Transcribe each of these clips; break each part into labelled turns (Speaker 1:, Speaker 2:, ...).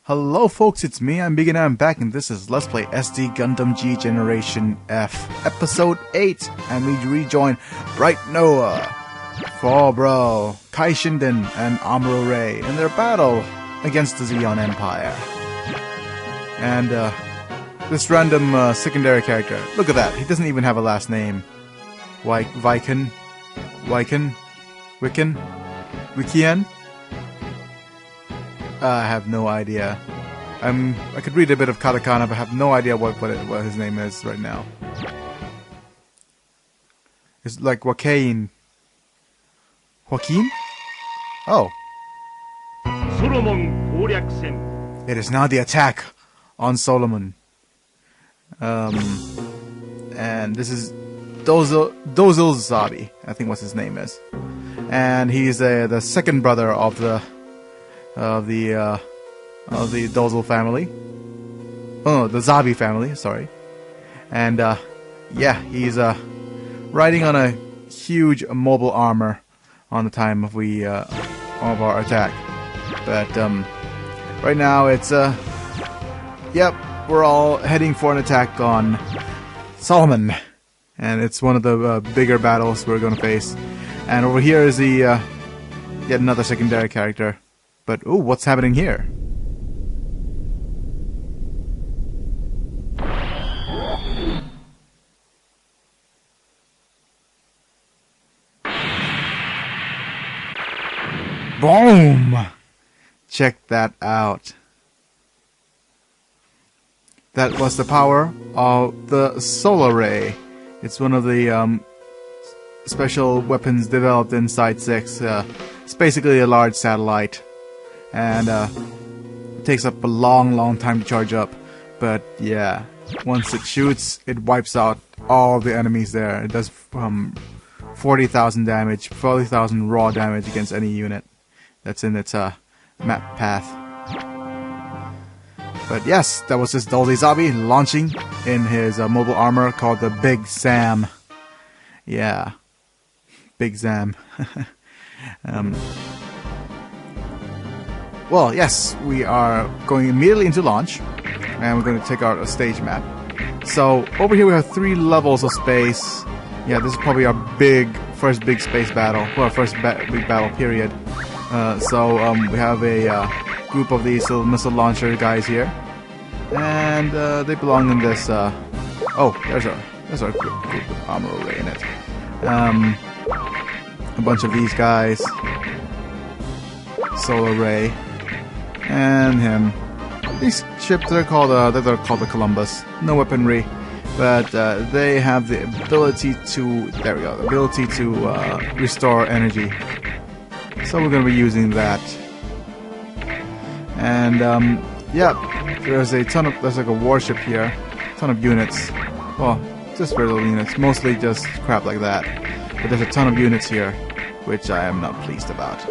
Speaker 1: Hello folks, it's me, I'm Big and I'm back, and this is Let's Play SD Gundam G Generation F, Episode 8, and we rejoin Bright Noah, Fabro, Kai Shinden, and Amuro Ray in their battle against the Zeon Empire. And, this random, secondary character, look at that, he doesn't even have a last name. Wiken? I have no idea. I could read a bit of katakana, but I have no idea what his name is right now. It's like Joaquin? Oh. It is now the attack on Solomon. And this is Dozil Zabi, I think what his name is. And he's the second brother of the Dozil family. Oh, the Zabi family, sorry. And, yeah, he's, riding on a huge mobile armor on the time of our attack. But, right now it's, yep, we're all heading for an attack on Solomon. And it's one of the, bigger battles we're gonna face. And over here is the, yet another secondary character. But, ooh, what's happening here? Boom! Check that out. That was the power of the solar ray. It's one of the, special weapons developed in Site 6. It's basically a large satellite. And it takes up a long time to charge up, but yeah, once it shoots, it wipes out all the enemies there. It does 40,000 damage, 40,000 raw damage against any unit that's in its map path. But yes, that was this Dozil Zabi launching in his mobile armor called the Big Zam. Yeah, Big Zam. Well, yes, we are going immediately into launch, and we're going to take out a stage map. So, over here we have 3 levels of space. Yeah, this is probably our first big space battle, well, first big battle period. We have a group of these little missile launcher guys here, and they belong in this, oh, there's our group with Amuro Ray in it. A bunch of these guys, Solar Ray, and him. These ships are called the Columbus. No weaponry, but they have the ability to restore energy. So we're going to be using that. And yeah, there's like a warship here, a ton of units. Well, just very little units, mostly just crap like that. But there's a ton of units here, which I am not pleased about.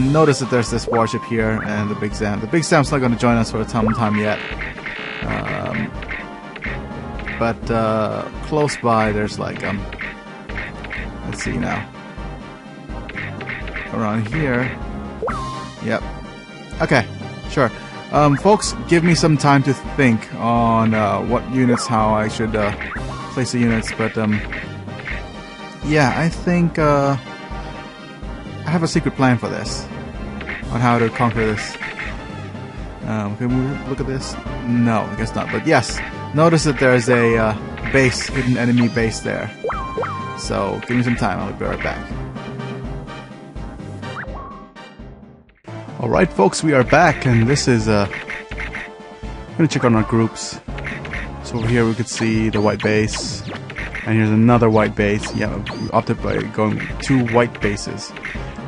Speaker 1: Notice that there's this warship here and the Big Zam. The Big Zam's not going to join us for some time yet. But close by there's like, let's see now. Around here. Yep. Okay, sure. Folks, give me some time to think on what units, how I should place the units. But yeah, I think I have a secret plan for this, on how to conquer this. Can we look at this? No, I guess not. But yes, notice that there's a hidden enemy base there. So give me some time, I'll be right back. Alright folks, we are back, and this is, I'm gonna check on our groups. So over here we could see the white base, and here's another white base. Yeah, we opted by going 2 white bases.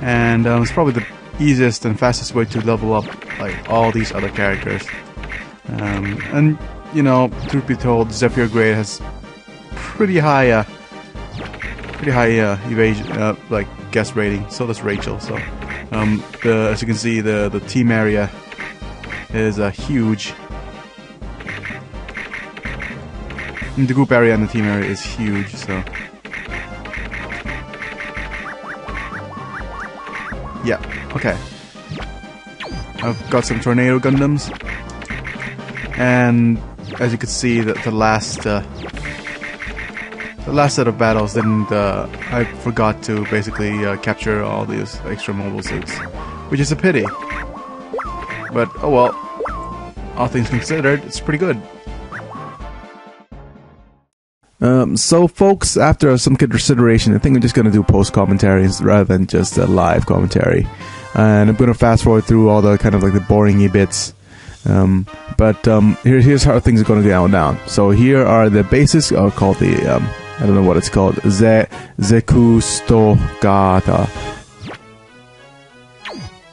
Speaker 1: And it's probably the easiest and fastest way to level up like all these other characters. And you know, truth be told, Zephyr Grade has pretty high evasion, like guess rating. So does Rachel. So as you can see, the team area is huge. And the group area and the team area is huge. So. Yeah, okay. I've got some tornado Gundams, and as you can see, the last set of battles didn't. I forgot to basically capture all these extra mobile suits, which is a pity. But oh well. All things considered, it's pretty good. So folks, after some consideration, I think I'm just going to do post-commentaries rather than just a live commentary. And I'm going to fast forward through all the kind of like the boring-y bits. But here's how things are going to go down. So here are the bases, called the, I don't know what it's called, Zekustogata.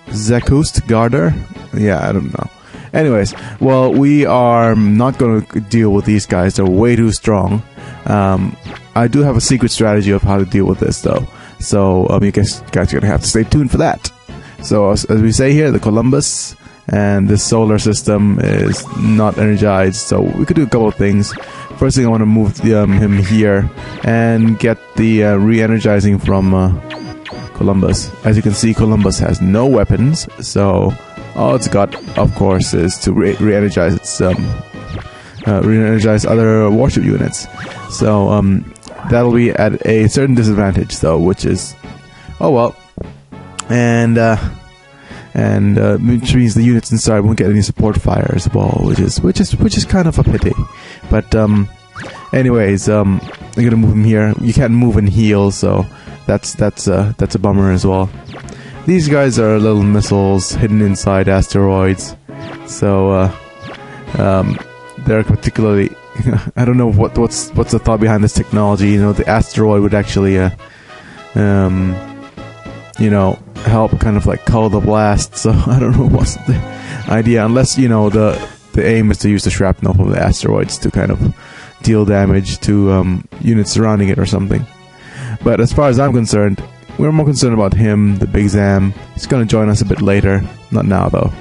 Speaker 1: Zekustgarder? Yeah, I don't know. Anyways, well, we are not going to deal with these guys. They're way too strong. I do have a secret strategy of how to deal with this, though. So you guys are going to have to stay tuned for that. So, as we say here, the Columbus and the solar system is not energized. So we could do a couple of things. First thing, I want to move him here and get the re-energizing from Columbus. As you can see, Columbus has no weapons. So all it's got, of course, is to re-energize its re-energize other warship units. So that'll be at a certain disadvantage, though, which is, oh well, and which means the units inside won't get any support fire as well, which is kind of a pity. But anyways, I'm gonna move him here. You can't move and heal, so that's a bummer as well. These guys are little missiles hidden inside asteroids, so they're particularly. I don't know what's the thought behind this technology. You know, the asteroid would actually, you know, help kind of like cull the blast. So I don't know what's the idea, unless the aim is to use the shrapnel from the asteroids to kind of deal damage to units surrounding it or something. But as far as I'm concerned, we're more concerned about him, the Big Zam. He's going to join us a bit later, not now though.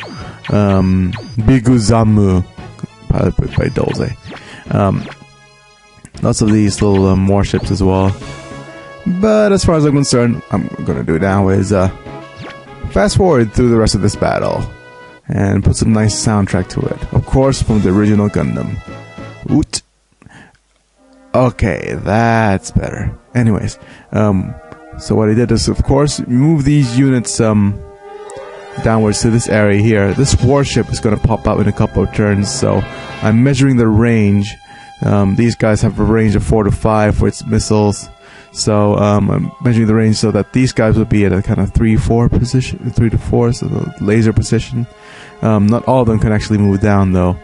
Speaker 1: Big Zam, piloted by Dolze. Lots of these little warships as well. But as far as I'm concerned, I'm gonna do now is fast forward through the rest of this battle and put some nice soundtrack to it. Of course, from the original Gundam. Oot. Okay, that's better. Anyways, so what I did is, of course, move these units downwards to this area here. This warship is going to pop out in a couple of turns, so I'm measuring the range. These guys have a range of 4 to 5 for its missiles, so I'm measuring the range so that these guys would be at a kind of 3-4 position, 3 to 4, so the laser position. Not all of them can actually move down though,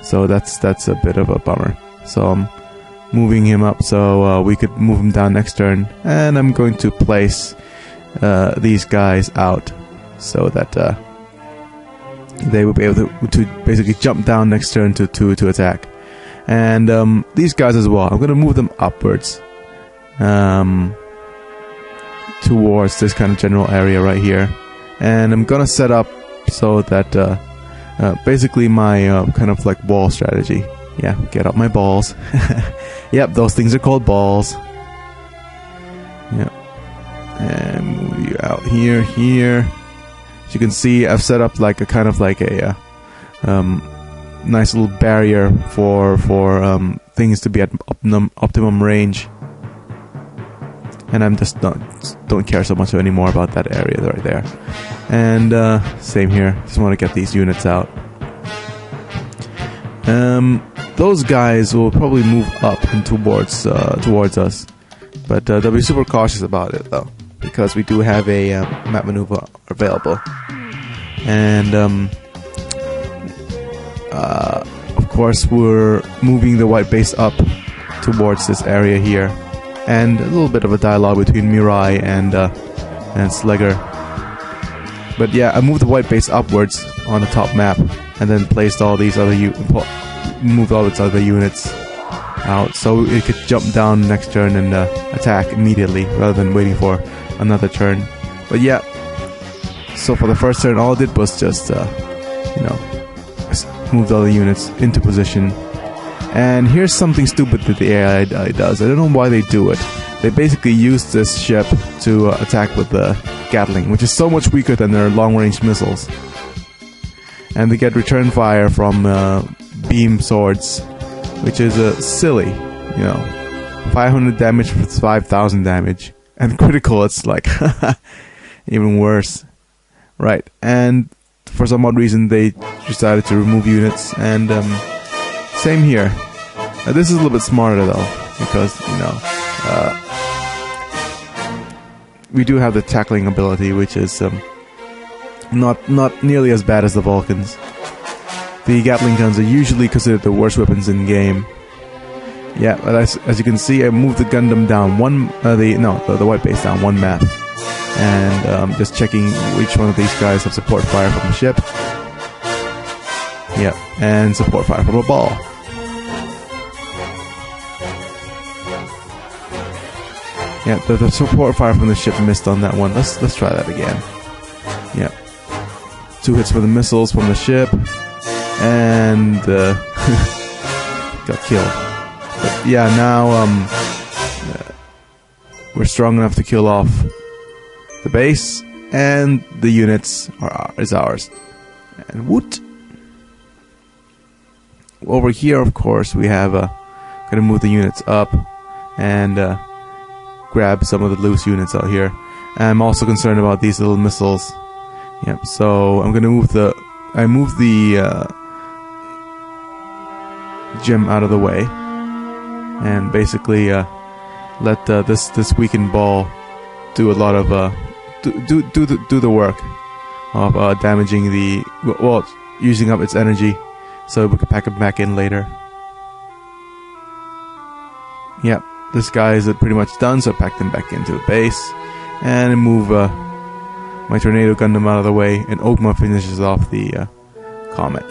Speaker 1: so that's a bit of a bummer. So I'm moving him up so we could move him down next turn, and I'm going to place these guys out so that they will be able to basically jump down next turn to attack. And these guys as well, I'm going to move them upwards towards this kind of general area right here. And I'm going to set up so that basically my kind of like ball strategy. Yeah, get out my balls. Yep, those things are called balls. Yep. And move you out here. As you can see, I've set up like a kind of like a nice little barrier for things to be at optimum range. And I'm just don't care so much anymore about that area right there. And same here. Just want to get these units out. Those guys will probably move up and towards us, but they'll be super cautious about it though, because we do have a map maneuver available. And of course, we're moving the white base up towards this area here, and a little bit of a dialogue between Mirai and Slegger. But yeah, I moved the white base upwards on the top map, and then placed all these other moved all its other units out, so it could jump down next turn and attack immediately rather than waiting for another turn. But yeah, so for the first turn, all it did was just moved all the units into position. And here's something stupid that the AI does. I don't know why they do it. They basically use this ship to attack with the Gatling, which is so much weaker than their long-range missiles. and they get return fire from beam swords, which is silly, you know. 500 damage with 5,000 damage, and critical, it's like even worse. Right, and for some odd reason they decided to remove units, and same here. This is a little bit smarter though, because, you know, we do have the tackling ability, which is not nearly as bad as the Vulcans. The Gatling guns are usually considered the worst weapons in game. Yeah, but as you can see, I moved the Gundam down the white base down one map, and just checking which one of these guys have support fire from the ship. Yep, and support fire from a ball. Yeah, the support fire from the ship missed on that one. Let's try that again. Yep, 2 hits from the missiles from the ship, and got killed. But yeah, now we're strong enough to kill off the base, and the units is ours. And woot! Over here, of course, we have gonna move the units up and grab some of the loose units out here. And I'm also concerned about these little missiles. Yep. So I'm gonna move the gem out of the way, and basically let this weakened ball do a lot of do the work of damaging using up its energy, so we can pack it back in later. Yep, this guy is pretty much done, so I packed him back into the base and move my Tornado Gundam out of the way, and Ogma finishes off the Comet.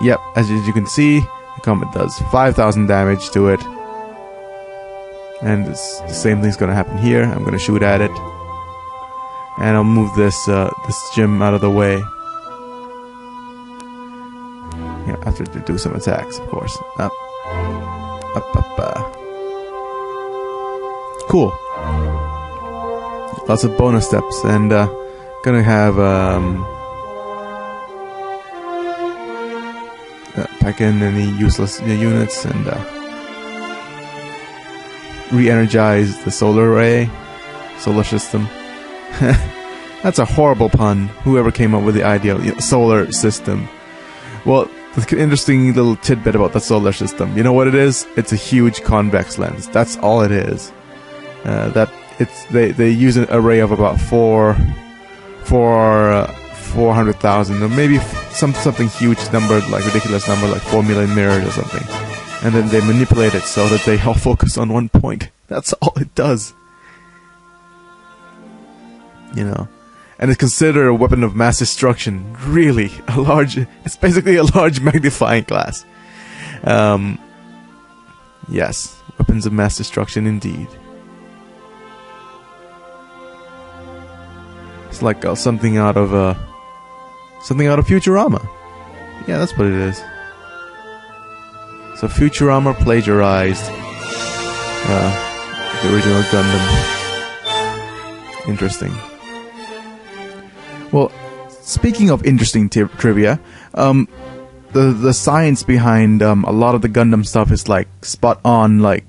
Speaker 1: Yep, as you can see, the Comet does 5,000 damage to it. And the same thing's gonna happen here. I'm gonna shoot at it, and I'll move this gem out of the way. Yeah, after to do some attacks, of course. Up. Cool. Lots of bonus steps, and gonna have pack in any useless units, and re-energize the solar system. That's a horrible pun. Whoever came up with the idea of solar system. Well, the interesting little tidbit about the solar system. You know what it is? It's a huge convex lens. That's all it is. They use an array of about 400,000, or maybe something huge number, like ridiculous number, like 4 million mirrors or something. And then they manipulate it so that they all focus on one point. That's all it does. You know. And it's considered a weapon of mass destruction. Really. It's basically a large magnifying glass. Yes. Weapons of mass destruction indeed. It's like something out of Futurama. Yeah, that's what it is. So Futurama plagiarized the original Gundam. Interesting. Well, speaking of interesting trivia, the science behind a lot of the Gundam stuff is like spot on, like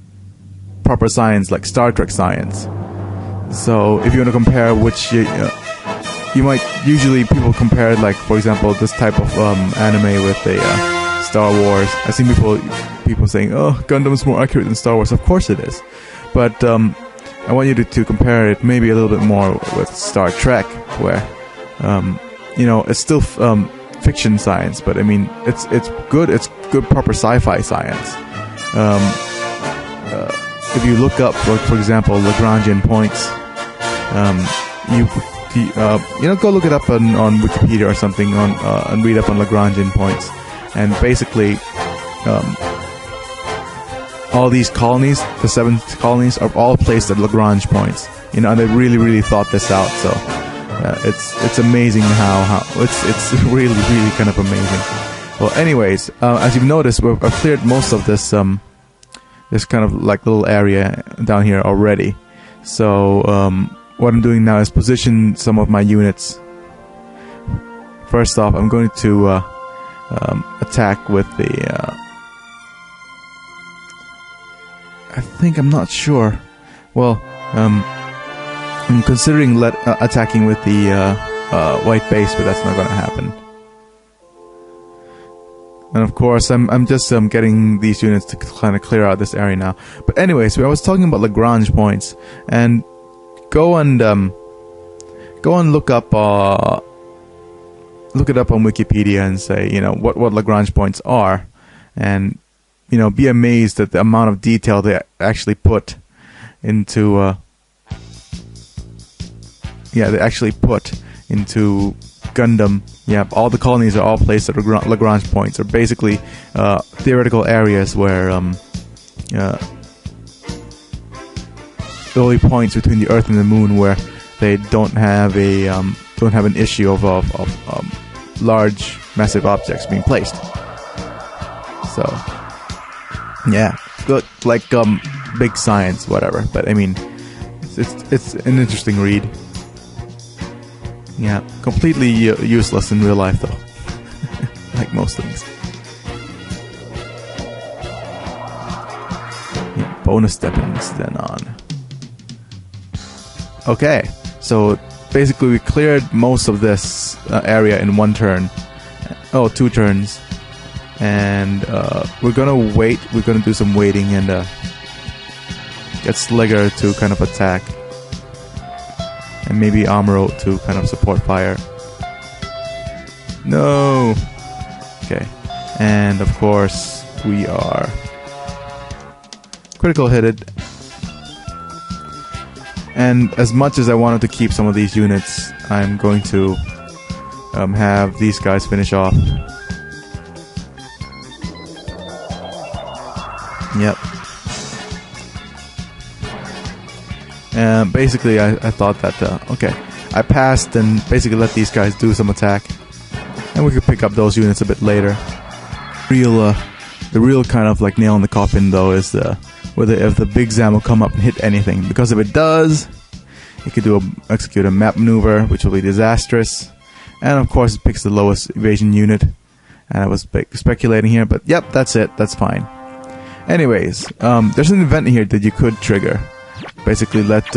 Speaker 1: proper science, like Star Trek science. So if you want to compare which you might usually people compare, like, for example, this type of anime with a Star Wars. I've seen people saying, "Oh, Gundam is more accurate than Star Wars." Of course it is, but I want you to compare it maybe a little bit more with Star Trek, where it's still fiction science, but I mean it's good proper sci-fi science. If you look up, for example, Lagrangian points, go look it up on Wikipedia or something, and read up on Lagrangian points. And basically, all these colonies, the 7 colonies, are all placed at Lagrange points. And they really, really thought this out. So it's amazing how it's really, really kind of amazing. Well, anyways, as you've noticed, I've cleared most of this this kind of like little area down here already. So what I'm doing now is position some of my units first off, I'm going to attack with the... I think, I'm not sure. Well, I'm considering attacking with the white base, but that's not going to happen. And of course, I'm just getting these units to kind of clear out this area now. But anyways, I was talking about Lagrange points, and go and look up it up on Wikipedia and say, you know, what Lagrange points are, and you know, be amazed at the amount of detail they actually put into Gundam. Yeah, all the colonies are all placed at Lagrange points, or basically theoretical areas where the only points between the Earth and the Moon where they don't have an issue of large, massive objects being placed. So, yeah, good, like big science, whatever. But I mean, it's an interesting read. Yeah, completely useless in real life, though. Like most things. Yeah, bonus steppings then on. Okay, so basically we cleared most of this area in one turn. Oh, 2 turns. And we're gonna wait. We're gonna do some waiting and get Sligger to kind of attack. And maybe Amuro to kind of support fire. No! Okay. And of course, we are critical hitted. And as much as I wanted to keep some of these units, I'm going to have these guys finish off. Yep. Basically, I thought that, okay, I passed and basically let these guys do some attack. And we could pick up those units a bit later. The real kind of like nail in the coffin, though, is whether if the Big Zam will come up and hit anything. Because if it does, it could execute a map maneuver, which will be disastrous. And of course, it picks the lowest evasion unit. And I was speculating here, but yep, that's it. That's fine. Anyways, there's an event here that you could trigger. Basically, let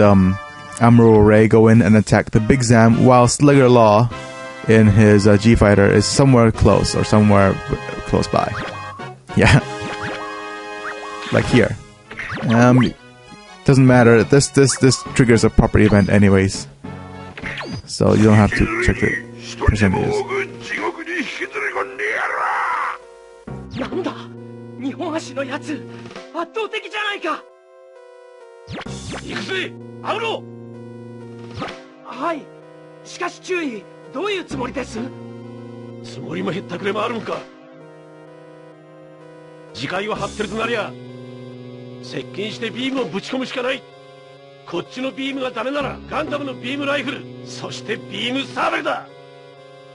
Speaker 1: Amuro Ray go in and attack the Big Zam, while Sligger Law in his G-Fighter is somewhere close, or somewhere close by. Yeah. Like here. Doesn't matter. This triggers a proper event anyways. So you don't have to check the percentages.
Speaker 2: なんだ日本足のやつ圧倒的じゃないか行くぜアウロはいしかし注意どういうつもりですつもりもへったくれもあるんか次回は張ってるとなりゃ接近してビームをぶち込むしかないこっちのビームがダメならガンダムのビームライフルそしてビームサーベルだ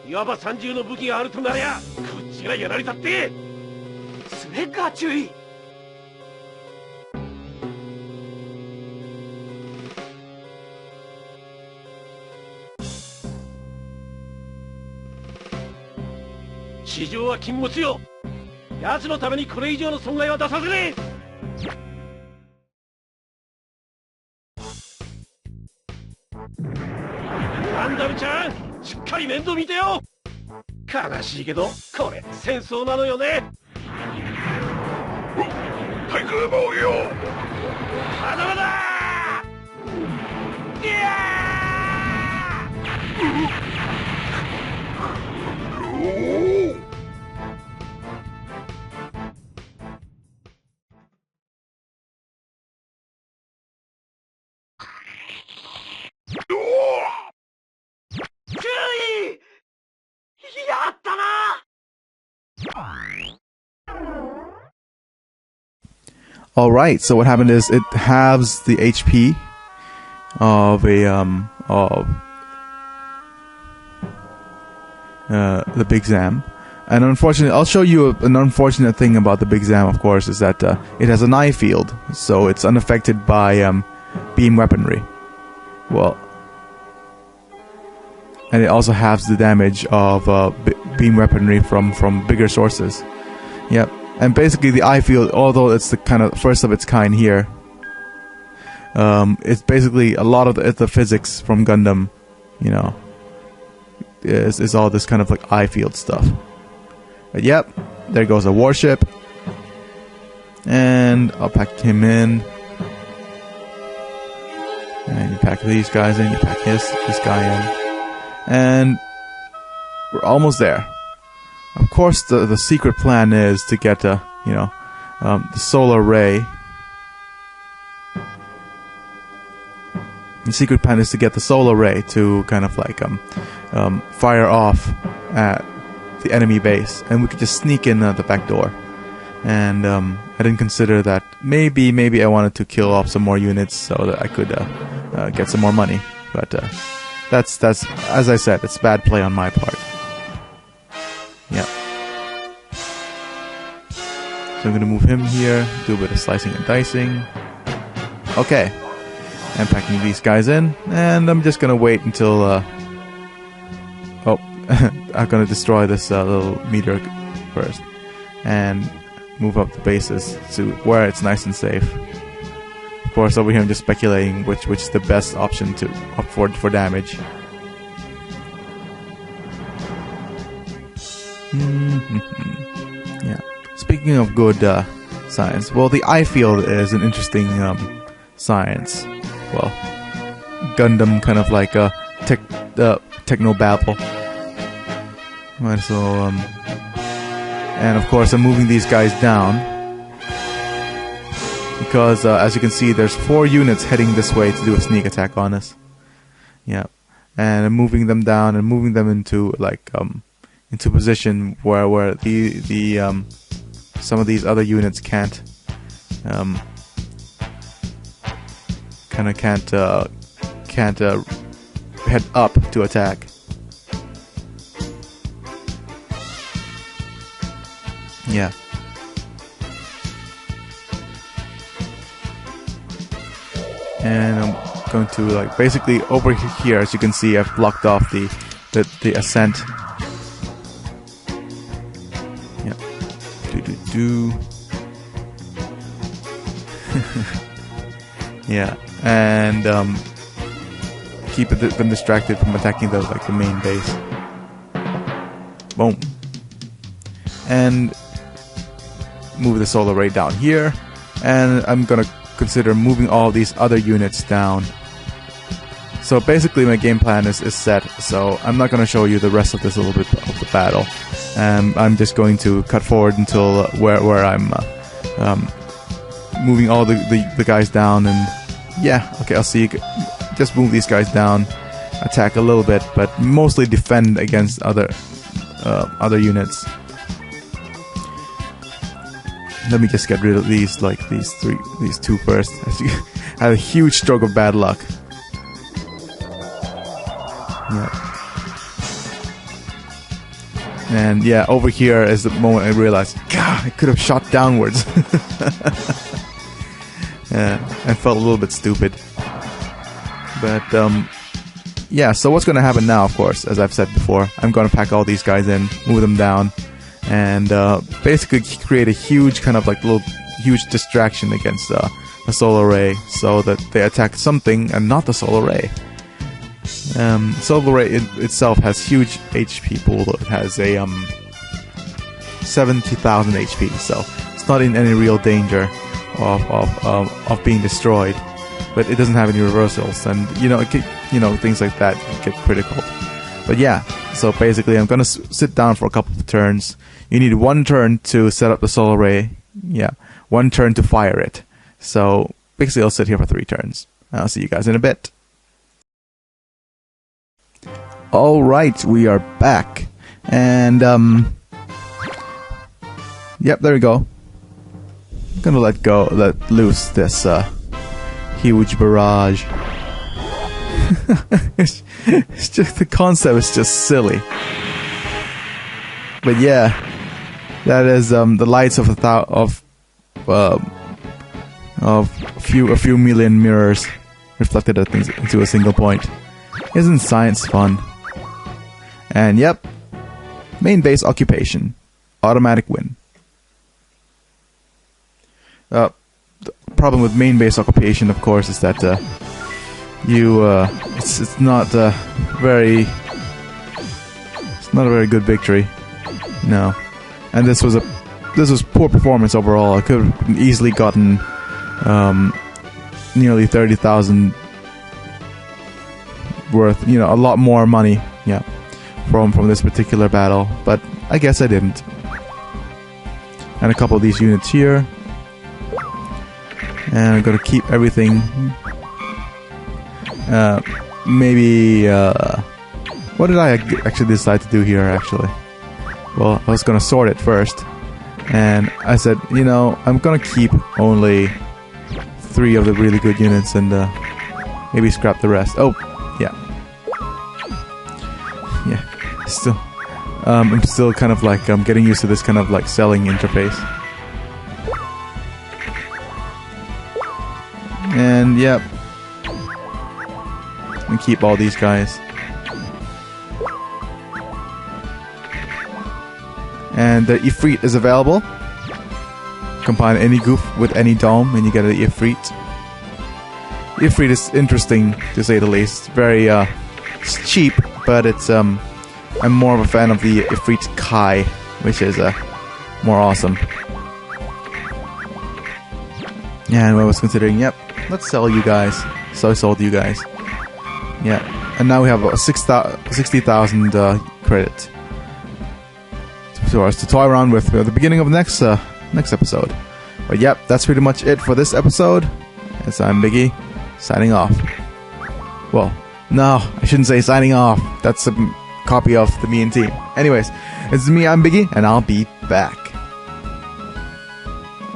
Speaker 2: いわば三重の武器があるとなりゃこっちがやられたってスレッガー注意市場は禁物よ奴のためにこれ以上の損害は出させねえガンダムちゃんしっかり面倒見てよ悲しいけどこれ戦争なのよね対空防御よまだまだいややったな
Speaker 1: Alright, so what happened is it halves the HP of the Big Zam. And unfortunately, I'll show you an unfortunate thing about the Big Zam, of course, is that it has an eye field, so it's unaffected by beam weaponry. Well, and it also halves the damage of beam weaponry from bigger sources. Yep. And basically the eye field, although it's the kind of first of its kind here, it's basically a lot of the physics from Gundam, you know, is all this kind of like eye field stuff. But yep, there goes a warship. And I'll pack him in. And you pack these guys in, you pack this guy in. And we're almost there. Of course, the secret plan is to get the solar ray. The secret plan is to get the solar ray to kind of like fire off at the enemy base, and we could just sneak in the back door. And I didn't consider that maybe I wanted to kill off some more units so that I could get some more money. But that's as I said, it's bad play on my part. Yeah. So I'm gonna move him here, do a bit of slicing and dicing. Okay. I'm packing these guys in, and I'm just gonna wait until I'm gonna destroy this little meteor first, and move up the bases to where it's nice and safe. Of course, over here I'm just speculating which is the best option to afford for damage. Yeah. Speaking of good science, well, the eye field is an interesting science. Well, Gundam kind of like a techno-babble. Right, so, and of course I'm moving these guys down because as you can see, there's 4 units heading this way to do a sneak attack on us. Yeah, and I'm moving them down and moving them into like into position where the some of these other units can't head up to attack. Yeah. And I'm going to like basically over here, as you can see, I've blocked off the ascent. Yeah. Yeah. And keep them distracted from attacking the main base. Boom. And move the solar ray down here, and I'm gonna consider moving all these other units down. So basically my game plan is set, so I'm not gonna show you the rest of this little bit of the battle. I'm just going to cut forward until where I'm moving all the guys down, and yeah, okay, I'll see you. Just move these guys down, attack a little bit, but mostly defend against other units. Let me just get rid of these two first. I had a huge stroke of bad luck. Yeah. And yeah, over here is the moment I realized, God, I could have shot downwards. Yeah, I felt a little bit stupid. But yeah, so what's going to happen now, of course, as I've said before, I'm going to pack all these guys in, move them down, and basically create a huge kind of huge distraction against the solar ray, so that they attack something and not the solar ray. Solar ray itself has huge HP pool. It has a 70,000 HP, so it's not in any real danger of being destroyed. But it doesn't have any reversals, and things like that get critical. But yeah, so basically I'm gonna sit down for a couple of turns. You need 1 turn to set up the solar ray. Yeah, 1 turn to fire it. So basically I'll sit here for 3 turns. I'll see you guys in a bit. Alright, we are back. And yep, there we go. I'm gonna let loose this huge barrage. It's just, the concept is just silly. But yeah, that is the lights of a few million mirrors reflected into a single point. Isn't science fun? And yep, main base occupation. Automatic win. The problem with main base occupation, of course, is that it's not very good victory. No, and this was poor performance overall. I could have easily gotten nearly 30,000 worth, a lot more money, from this particular battle, but I guess I didn't. And a couple of these units here, and I'm gonna keep everything. Maybe what did I actually decide to do here? Actually, well, I was gonna sort it first, and I said, I'm gonna keep only 3 of the really good units, and maybe scrap the rest. Oh, yeah. Still, I'm still kind of like getting used to this kind of like selling interface. And yep, and keep all these guys. And the Ifrit is available. Combine any goof with any dome, and you get an Ifrit. Ifrit is interesting to say the least. It's very it's cheap, but it's I'm more of a fan of the Ifrit Kai, which is more awesome. Yeah, and I was considering, let's sell you guys. So I sold you guys. Yeah, and now we have 60,000 credit for us to toy around with at the beginning of the next episode. But yep, that's pretty much it for this episode. As I'm Biggie, signing off. Well, no, I shouldn't say signing off. That's a copy of the Me and Team. Anyways, it's me, I'm Biggie, and I'll be back.